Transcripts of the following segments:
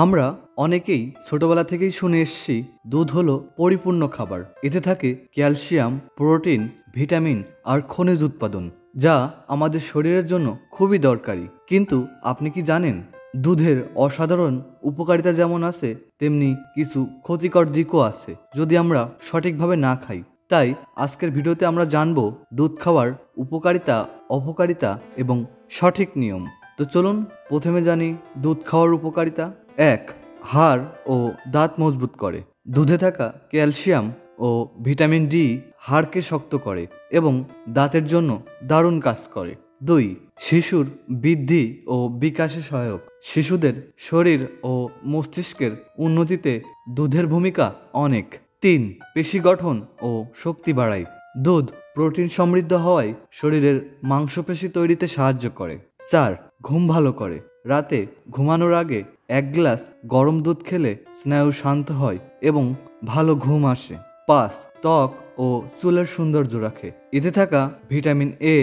আমরা অনেকেই ছোটবেলা থেকেই শুনে এসেছি দুধ হলো পরিপূর্ণ খাবার। এতে থাকে ক্যালসিয়াম, প্রোটিন, ভিটামিন আর খনিজ উৎপাদন, যা আমাদের শরীরের জন্য খুবই দরকারি। কিন্তু আপনি কি জানেন, দুধের অসাধারণ উপকারিতা যেমন আছে, তেমনি কিছু ক্ষতিকর দিকও আছে যদি আমরা সঠিকভাবে না খাই। তাই আজকের ভিডিওতে আমরা জানবো দুধ খাওয়ার উপকারিতা, অপকারিতা এবং সঠিক নিয়ম। তো চলুন প্রথমে জানি দুধ খাওয়ার উপকারিতা। 1. হাড় ও দাঁত মজবুত করে। দুধে থাকা ক্যালসিয়াম ও ভিটামিন ডি হাড়কে শক্ত করে এবং দাঁতের জন্য দারুণ কাজ করে। 2. শিশুর বৃদ্ধি ও বিকাশে সহায়ক। শিশুদের শরীর ও মস্তিষ্কের উন্নতিতে দুধের ভূমিকা অনেক। 3. পেশি গঠন ও শক্তি বাড়ায়। দুধ প্রোটিন সমৃদ্ধ হওয়ায় শরীরের মাংসপেশি তৈরিতে সাহায্য করে। 4. ঘুম ভালো করে। রাতে ঘুমানোর আগে 1 গ্লাস গরম দুধ খেলে স্নায়ু শান্ত হয় এবং ভালো ঘুম আসে। 5. ত্বক ও চুলের সৌন্দর্য রাখে। এতে থাকা ভিটামিন এ,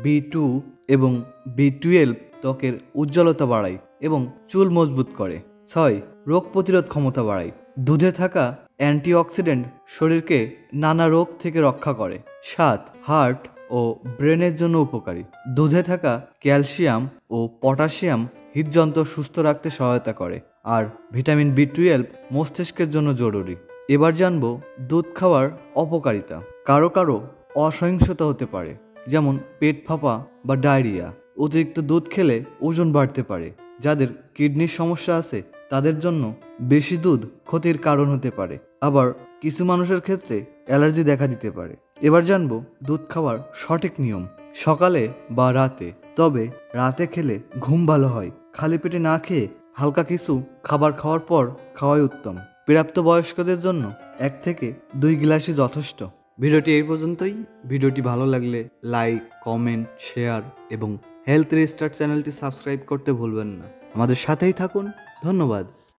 B2 এবং B12 ত্বকের উজ্জ্বলতা বাড়ায় এবং চুল মজবুত করে। 6. রোগ প্রতিরোধ ক্ষমতা বাড়ায়। দুধে থাকা অ্যান্টিঅক্সিডেন্ট শরীরকে নানা রোগ থেকে রক্ষা করে। 7. হার্ট ও ব্রেনের জন্য উপকারী। দুধে থাকা ক্যালসিয়াম ও পটাশিয়াম হৃদযন্ত্র সুস্থ রাখতে সহায়তা করে, আর ভিটামিন B12 মস্তিষ্কের জন্য জরুরি। এবার জানবো দুধ খাওয়ার অপকারিতা। কারো কারো অসহিষ্ণুতা হতে পারে, যেমন পেট ফাঁপা বা ডায়রিয়া। অতিরিক্ত দুধ খেলে ওজন বাড়তে পারে। যাদের কিডনির সমস্যা আছে তাদের জন্য বেশি দুধ ক্ষতির কারণ হতে পারে। আবার কিছু মানুষের ক্ষেত্রে অ্যালার্জি দেখা দিতে পারে। এবার জানবো দুধ খাওয়ার সঠিক নিয়ম। সকালে বা রাতে, তবে রাতে খেলে ঘুম ভালো হয়। খালি পেটে না খেয়ে হালকা কিছু খাবার খাওয়ার পর খাওয়াই উত্তম। প্রাপ্তবয়স্কদের জন্য 1 থেকে 2 গ্লাসই যথেষ্ট। ভিডিওটি এই পর্যন্তই। ভিডিওটি ভালো লাগলে লাইক, কমেন্ট, শেয়ার এবং হেলথ রিস্টার্ট চ্যানেলটি সাবস্ক্রাইব করতে ভুলবেন না। আমাদের সাথেই থাকুন। ধন্যবাদ।